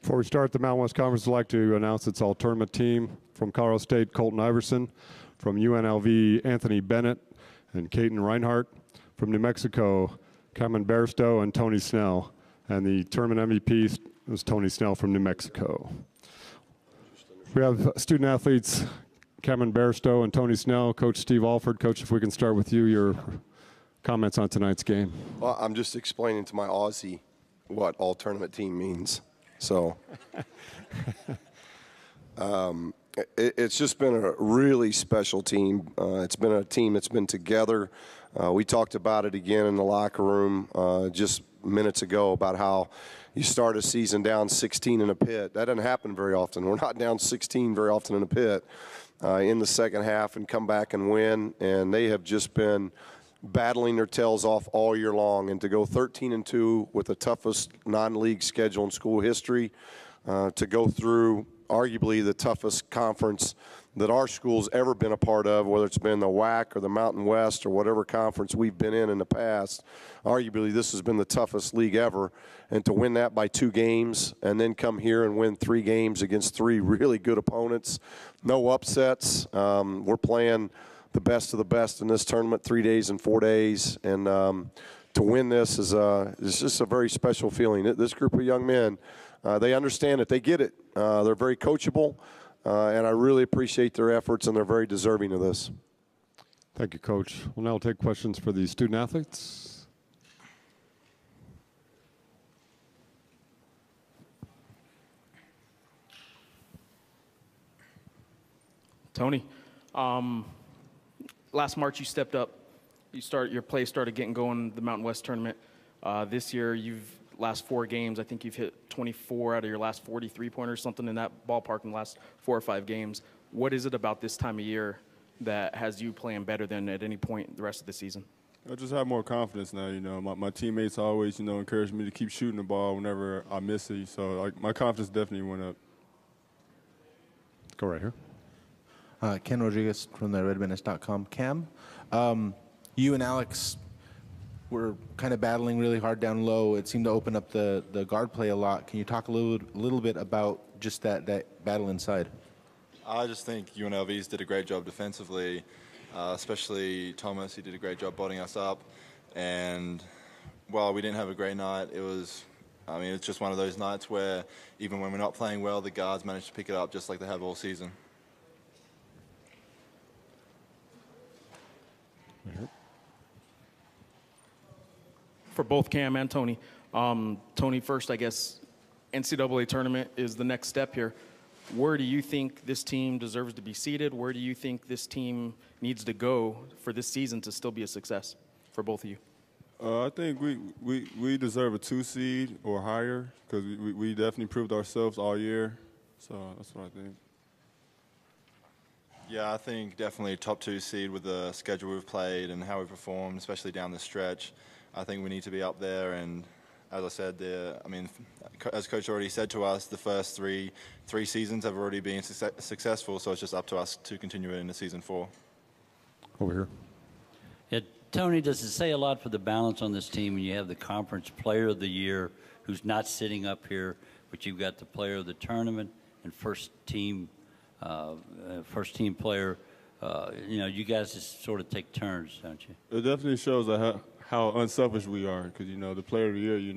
Before we start the Mountain West Conference, I'd like to announce its all-tournament team. From Colorado State, Colton Iverson. From UNLV, Anthony Bennett and Caden Reinhardt. From New Mexico, Cameron Bairstow and Tony Snell. And the tournament MVP was Tony Snell from New Mexico. We have student athletes Cameron Bairstow and Tony Snell. Coach Steve Alford. Coach, if we can start with you, your comments on tonight's game. Well, I'm just explaining to my Aussie what all-tournament team means. So it's just been a really special team. It's been a team that's been together. We talked about it again in the locker room just minutes ago about how you start a season down 16 in a pit. That doesn't happen very often. We're not down 16 very often in a pit in the second half and come back and win. And they have just been battling their tails off all year long, and to go 13-2 with the toughest non-league schedule in school history, to go through arguably the toughest conference that our school's ever been a part of, whether it's been the WAC or the Mountain West or whatever conference we've been in the past. Arguably, this has been the toughest league ever, and to win that by 2 games and then come here and win 3 games against 3 really good opponents, no upsets. We're playing the best of the best in this tournament, 3 days and 4 days, and to win this is just a very special feeling. This group of young men, they understand it, they get it. They're very coachable, and I really appreciate their efforts, and they're very deserving of this. Thank you, Coach. We'll now take questions for the student athletes. Tony, last March you stepped up. Your play started getting going in the Mountain West tournament. This year, last 4 games, I think you've hit 24 out of your last 43 pointers, something in that ballpark in the last 4 or 5 games. What is it about this time of year that has you playing better than at any point the rest of the season? I just have more confidence now. You know, my teammates always, encourage me to keep shooting the ball whenever I miss it. So my confidence definitely went up. Go right here. Ken Rodriguez from the redmenace.com. Cam, you and Alex were kind of battling really hard down low. It seemed to open up the guard play a lot. Can you talk a little bit about just that battle inside? I just think UNLV's did a great job defensively, especially Thomas. He did a great job botting us up. And while we didn't have a great night, it's just one of those nights where even when we're not playing well, the guards manage to pick it up just like they have all season. For both Cam and Tony. Tony, first, I guess, NCAA tournament is the next step here. Where do you think this team deserves to be seated? Where do you think this team needs to go for this season to still be a success for both of you? I think we deserve a 2 seed or higher because we definitely proved ourselves all year. So that's what I think. Yeah, I think definitely top 2 seed with the schedule we've played and how we performed, especially down the stretch. I think we need to be up there, and as I said, as Coach already said to us, the first three seasons have already been successful, so it's just up to us to continue it into season 4. Over here. Yeah, Tony, does it say a lot for the balance on this team when you have the conference player of the year who's not sitting up here, but you've got the player of the tournament and first team player? You guys just sort of take turns, don't you? It definitely shows how unselfish we are because, the player of the year, he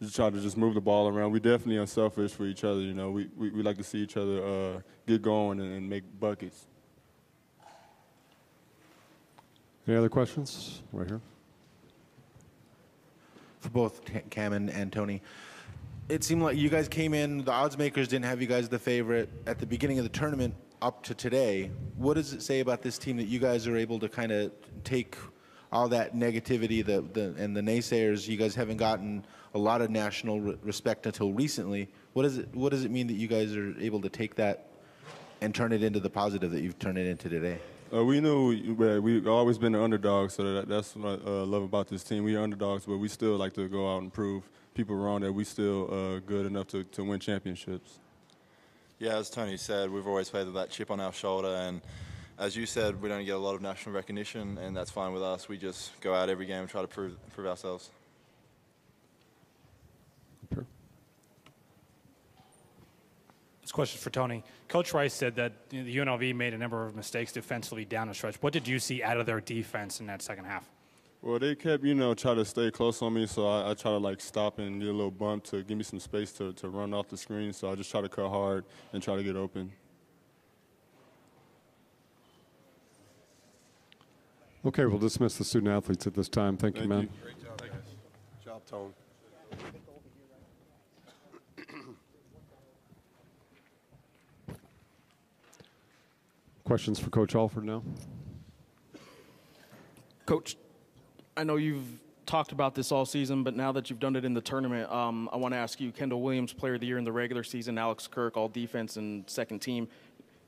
just try to just move the ball around. We definitely unselfish for each other. We like to see each other get going and make buckets. Any other questions? Right here. For both Cam and Tony, it seemed like you guys came in, the odds makers didn't have you guys the favorite at the beginning of the tournament up to today. What does it say about this team that you guys are able to kind of take all that negativity and the naysayers? You guys haven't gotten a lot of national respect until recently. What does it mean that you guys are able to take that and turn it into the positive that you've turned it into today? We knew we've always been the underdogs, so that's what I love about this team. We are underdogs, but we still like to go out and prove people wrong that we still good enough to win championships. Yeah, as Tony said, we've always played with that chip on our shoulder, and as you said, we don't get a lot of national recognition, and that's fine with us. We just go out every game and try to prove ourselves. question is for Tony. Coach Rice said that the UNLV made a number of mistakes defensively down the stretch. What did you see out of their defense in that second half? Well, they kept, try to stay close on me, so I try to, stop and get a little bump to give me some space to run off the screen. So I just try to cut hard and try to get open. Okay, we'll dismiss the student athletes at this time. Thank you, man. Great job, guys. Good job, Tone. Questions for Coach Alford now? Coach, I know you've talked about this all season, but now that you've done it in the tournament, I want to ask you, Kendall Williams, Player of the Year in the regular season, Alex Kirk, all defense and second team.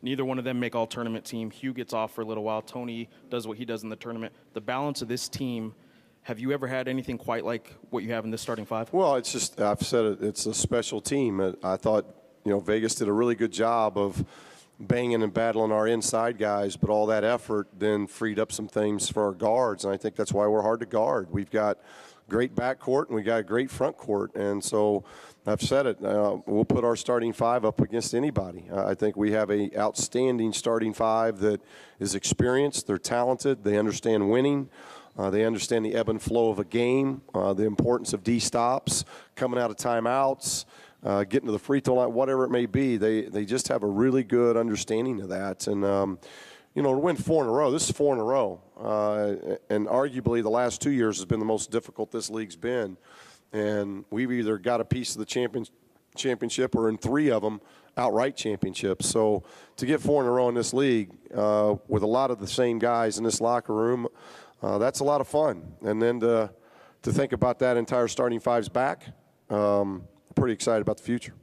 Neither one of them make all-tournament team. Hugh gets off for a little while. Tony does what he does in the tournament. The balance of this team, have you ever had anything quite like what you have in this starting five? Well, it's just, I've said it, it's a special team. I thought, Vegas did a really good job of banging and battling our inside guys, but all that effort then freed up some things for our guards, and I think that's why we're hard to guard. We've got great backcourt, and we got a great front court, and so I've said it, we'll put our starting five up against anybody. I think we have an outstanding starting five that is experienced, they're talented, they understand winning, they understand the ebb and flow of a game, the importance of D-stops, coming out of timeouts, getting to the free throw line, whatever it may be. They just have a really good understanding of that. And, to win 4 in a row, this is 4 in a row. And arguably the last 2 years has been the most difficult this league's been. And we've either got a piece of the championship or in 3 of them, outright championships. So to get 4 in a row in this league with a lot of the same guys in this locker room, that's a lot of fun. And then to think about that entire starting five's back, pretty excited about the future.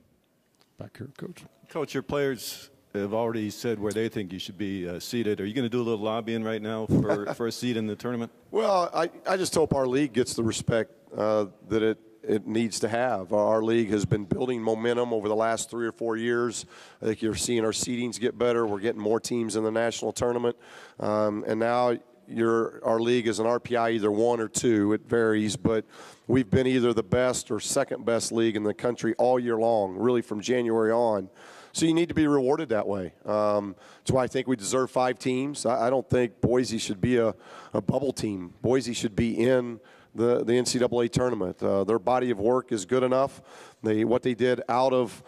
Back here, Coach. Coach, your players have already said where they think you should be seated. Are you going to do a little lobbying right now for a seat in the tournament? Well, I just hope our league gets the respect that it needs to have. Our league has been building momentum over the last 3 or 4 years. I think you're seeing our seedings get better. We're getting more teams in the national tournament. And now our league is an RPI either 1 or 2. It varies, but we've been either the best or second best league in the country all year long, really from January on. So you need to be rewarded that way. That's why I think we deserve 5 teams. I don't think Boise should be a bubble team. Boise should be in the NCAA tournament. Their body of work is good enough. What they did out of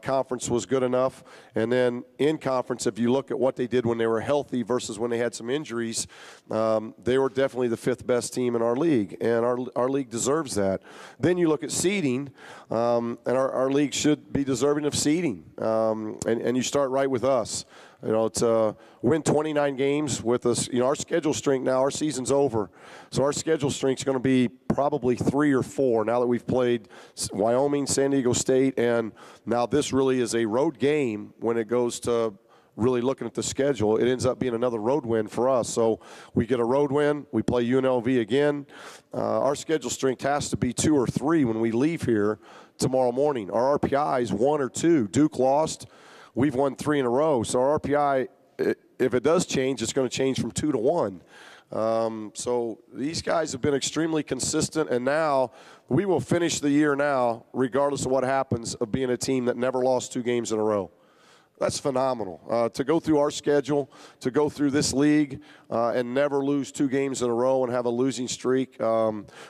conference was good enough. And then in conference, if you look at what they did when they were healthy versus when they had some injuries, they were definitely the 5th best team in our league. And our league deserves that. Then you look at seeding, and our league should be deserving of seeding. And you start right with us. It's win 29 games with us. Our schedule strength now, our season's over. So our schedule strength's going to be probably 3 or 4 now that we've played Wyoming, San Diego State, and now this really is a road game when it goes to really looking at the schedule. It ends up being another road win for us. So we get a road win. We play UNLV again. Our schedule strength has to be 2 or 3 when we leave here tomorrow morning. Our RPI is 1 or 2. Duke lost. We've won 3 in a row. So our RPI, if it does change, it's going to change from 2 to 1. So these guys have been extremely consistent, and now we will finish the year now, regardless of what happens, of being a team that never lost 2 games in a row. That's phenomenal. To go through our schedule, to go through this league, and never lose 2 games in a row and have a losing streak.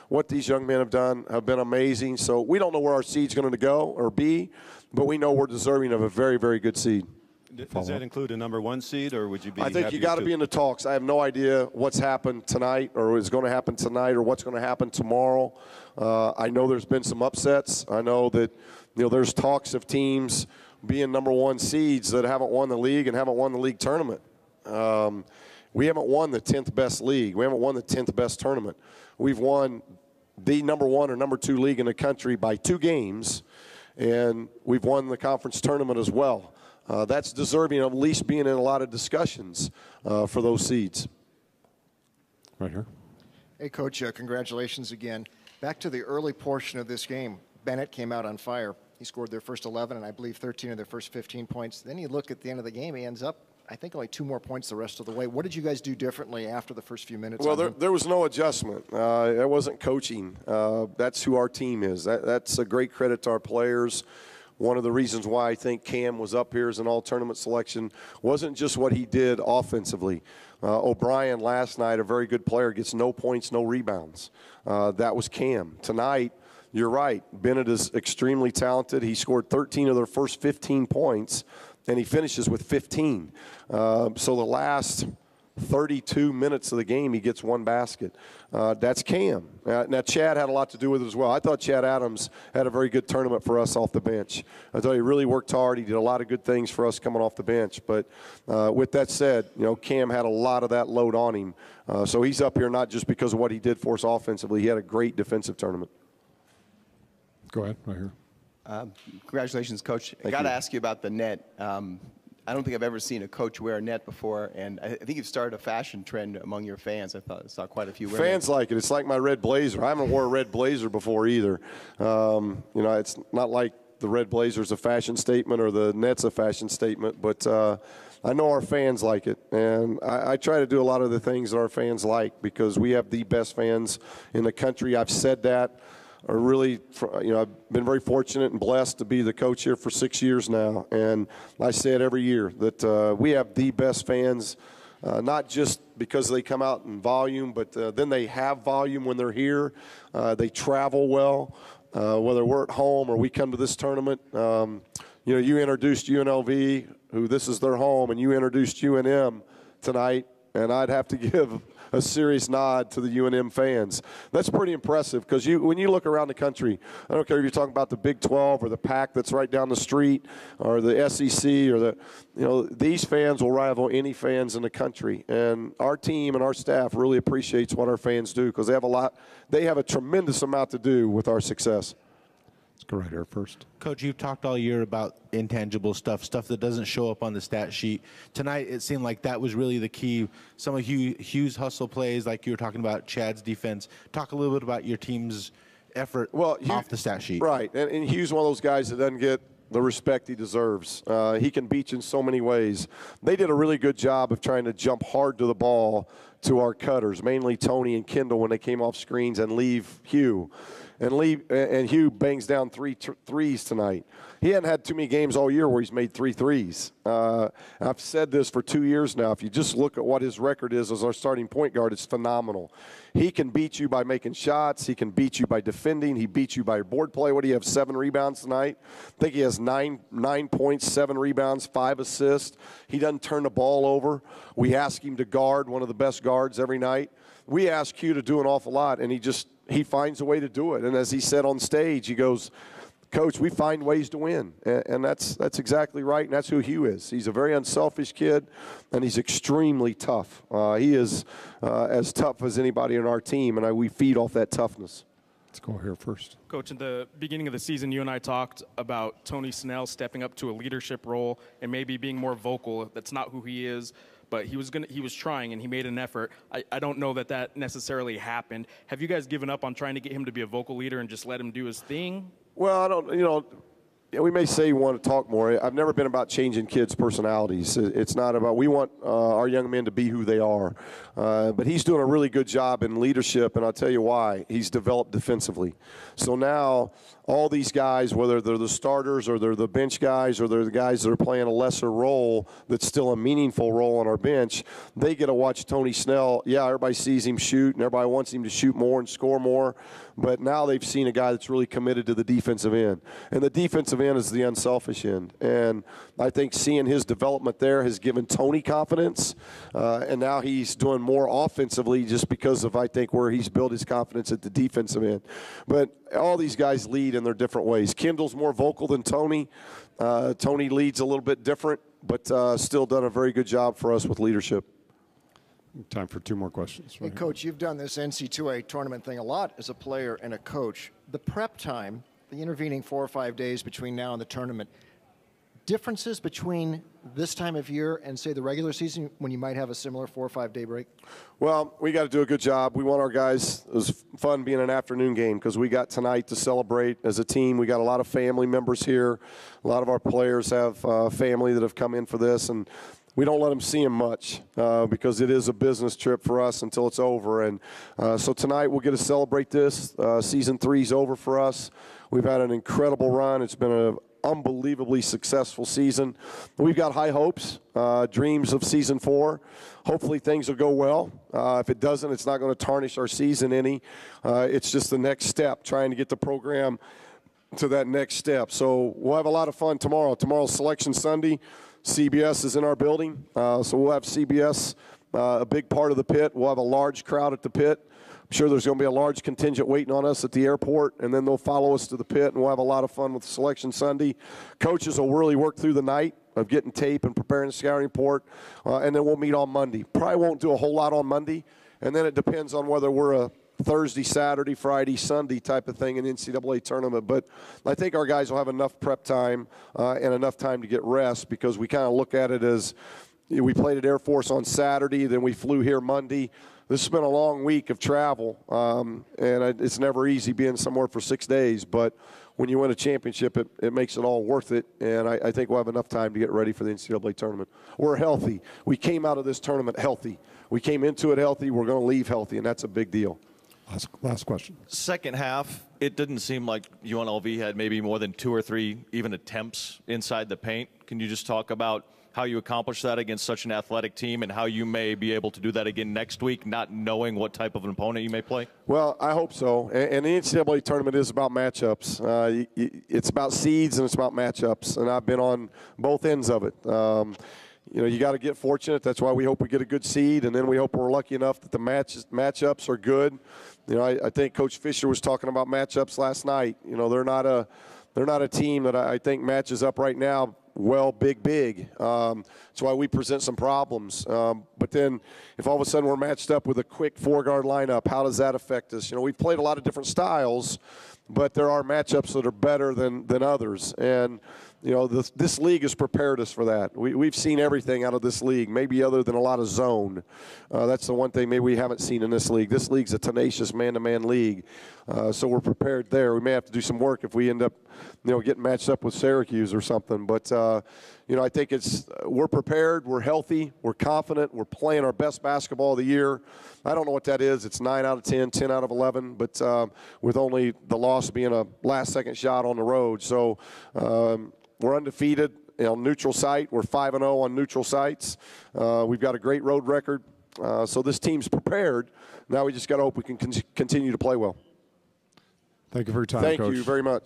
What these young men have done have been amazing. So we don't know where our seed's going to go or be, but we know we're deserving of a very, very good seed. Does that include a number 1 seed, or would you be? I think you got to be in the talks. I have no idea what's happened tonight or is going to happen tonight or what's going to happen tomorrow. I know there's been some upsets. I know that there's talks of teams being number 1 seeds that haven't won the league and haven't won the league tournament. We haven't won the 10th best league. We haven't won the 10th best tournament. We've won the number 1 or number 2 league in the country by 2 games, and we've won the conference tournament as well. That's deserving of at least being in a lot of discussions for those seeds. Right here. Hey, Coach, congratulations again. Back to the early portion of this game. Bennett came out on fire. He scored their first 11 and I believe 13 of their first 15 points. Then you look at the end of the game, he ends up, I think, only 2 more points the rest of the way. What did you guys do differently after the first few minutes? Well, there was no adjustment. It wasn't coaching. That's who our team is. That's a great credit to our players. one of the reasons why I think Cam was up here as an all-tournament selection wasn't just what he did offensively. O'Brien last night, a very good player, gets no points, no rebounds. That was Cam. Tonight, you're right, Bennett is extremely talented. He scored 13 of their first 15 points, and he finishes with 15. So the last 32 minutes of the game, he gets one basket. That's Cam. Now, Chad had a lot to do with it as well. I thought Chad Adams had a very good tournament for us off the bench. I thought he really worked hard. He did a lot of good things for us coming off the bench. But with that said, Cam had a lot of that load on him. So he's up here not just because of what he did for us offensively. He had a great defensive tournament. Go ahead, right here. Congratulations, Coach. I got to ask you about the net. I don't think I've ever seen a coach wear a net before, and I think you've started a fashion trend among your fans. I saw quite a few wearing fans like it. It's like my red blazer. I haven't worn a red blazer before either. It's not like the red blazer is a fashion statement or the net's a fashion statement, but I know our fans like it, and I try to do a lot of the things that our fans like because we have the best fans in the country. I've said that. I've been very fortunate and blessed to be the coach here for 6 years now, and I say it every year that we have the best fans, not just because they come out in volume, but then they have volume when they're here. They travel well, whether we're at home or we come to this tournament. You introduced UNLV, who this is their home, and you introduced UNM tonight, and I'd have to give a serious nod to the UNM fans. That's pretty impressive because when you look around the country, I don't care if you're talking about the Big 12 or the Pac that's right down the street or the SEC or these fans will rival any fans in the country. And our team and our staff really appreciates what our fans do because they have a tremendous amount to do with our success. Let's go right here first. Coach, you've talked all year about intangible stuff that doesn't show up on the stat sheet. Tonight, it seemed like that was really the key. Some of Hugh's hustle plays, like you were talking about Chad's defense. Talk a little bit about your team's effort off the stat sheet. Right, and Hugh's one of those guys that doesn't get the respect he deserves. He can beat you in so many ways. They did a really good job of trying to jump hard to the ball to our cutters, mainly Tony and Kendall when they came off screens and leave Hugh. And Hugh bangs down three threes tonight. He hadn't had too many games all year where he's made 3 threes. I've said this for 2 years now. If you just look at what his record is as our starting point guard, it's phenomenal. He can beat you by making shots. He can beat you by defending. He beats you by board play. What do you have, 7 rebounds tonight? I think he has 9 points, 7 rebounds, 5 assists. He doesn't turn the ball over. We ask him to guard, one of the best guards every night. We ask Hugh to do an awful lot, and he finds a way to do it. And as he said on stage, he goes, Coach, we find ways to win. And that's exactly right, and that's who Hugh is. He's a very unselfish kid, and he's extremely tough. He is as tough as anybody on our team, and we feed off that toughness. Let's go here first. Coach, in the beginning of the season, you and I talked about Tony Snell stepping up to a leadership role and maybe being more vocal. That's not who he is. But he was trying, and he made an effort. I don't know that necessarily happened. Have you guys given up on trying to get him to be a vocal leader and just let him do his thing? Well, I don't, we may say you want to talk more. I've never been about changing kids' personalities. It's not about, we want our young men to be who they are. But he's doing a really good job in leadership, and I'll tell you why. He's developed defensively. So now all these guys, whether they're the starters or they're the bench guys or they're the guys that are playing a lesser role that's still a meaningful role on our bench, they get to watch Tony Snell. Yeah, everybody sees him shoot, and everybody wants him to shoot more and score more. But now they've seen a guy that's really committed to the defensive end. And the defensive end is the unselfish end. And I think seeing his development there has given Tony confidence. And now he's doing more offensively just because of, I think, where he's built his confidence at the defensive end. But all these guys lead in their different ways. Kendall's more vocal than Tony. Tony leads a little bit different, but still done a very good job for us with leadership. Time for 2 more questions. Hey, Coach, you've done this NC2A tournament thing a lot as a player and a coach. The prep time, the intervening 4 or 5 days between now and the tournament, differences between this time of year and, say, the regular season when you might have a similar 4 or 5 day break? Well, we got to do a good job. We want our guys, it was fun being an afternoon game because we got tonight to celebrate as a team. We got a lot of family members here. A lot of our players have family that have come in for this, and we don't let them see them much because it is a business trip for us until it's over. And so tonight we'll get to celebrate this. Season 3 is over for us. We've had an incredible run. It's been an unbelievably successful season. We've got high hopes, dreams of season 4. Hopefully things will go well. If it doesn't, it's not going to tarnish our season any. It's just the next step, trying to get the program to that next step. So we'll have a lot of fun tomorrow. Tomorrow's Selection Sunday. CBS is in our building, so we'll have CBS, a big part of the pit. We'll have a large crowd at the pit. I'm sure there's going to be a large contingent waiting on us at the airport, and then they'll follow us to the pit, and we'll have a lot of fun with Selection Sunday. Coaches will really work through the night of getting tape and preparing the scouting report, and then we'll meet on Monday. Probably won't do a whole lot on Monday, and then it depends on whether we're a Thursday, Saturday, Friday, Sunday type of thing in the NCAA tournament. But I think our guys will have enough prep time and enough time to get rest, because we kind of look at it as we played at Air Force on Saturday, then we flew here Monday. This has been a long week of travel, and it's never easy being somewhere for 6 days. But when you win a championship, it makes it all worth it, and I think we'll have enough time to get ready for the NCAA tournament. We're healthy. We came out of this tournament healthy. We came into it healthy. We're going to leave healthy, and that's a big deal. Last question. Second half, it didn't seem like UNLV had maybe more than 2 or 3 even attempts inside the paint. Can you just talk about how you accomplished that against such an athletic team, and how you may be able to do that again next week, not knowing what type of an opponent you may play? Well, I hope so. And the NCAA tournament is about matchups. It's about seeds and it's about matchups, and I've been on both ends of it. You got to get fortunate. That's why we hope we get a good seed, and then we hope we're lucky enough that the matchups are good. I think Coach Fisher was talking about matchups last night. They're not a team that I think matches up right now well, big. That's why we present some problems. But then if all of a sudden we're matched up with a quick 4-guard lineup, how does that affect us? We've played a lot of different styles, but there are matchups that are better than others. And, this league has prepared us for that. We've seen everything out of this league, maybe other than a lot of zone. That's the one thing maybe we haven't seen in this league. This league's a tenacious man-to-man league, so we're prepared there. We may have to do some work if we end up, getting matched up with Syracuse or something. But, I think we're prepared, we're healthy, we're confident, we're playing our best basketball of the year. I don't know what that is. It's 9 out of 10, 10 out of 11, but with only the loss being a last-second shot on the road. So we're undefeated on neutral site. We're 5-0 on neutral sites. We've got a great road record. So this team's prepared. Now we just got to hope we can continue to play well. Thank you for your time, Coach. Coach. Thank you very much.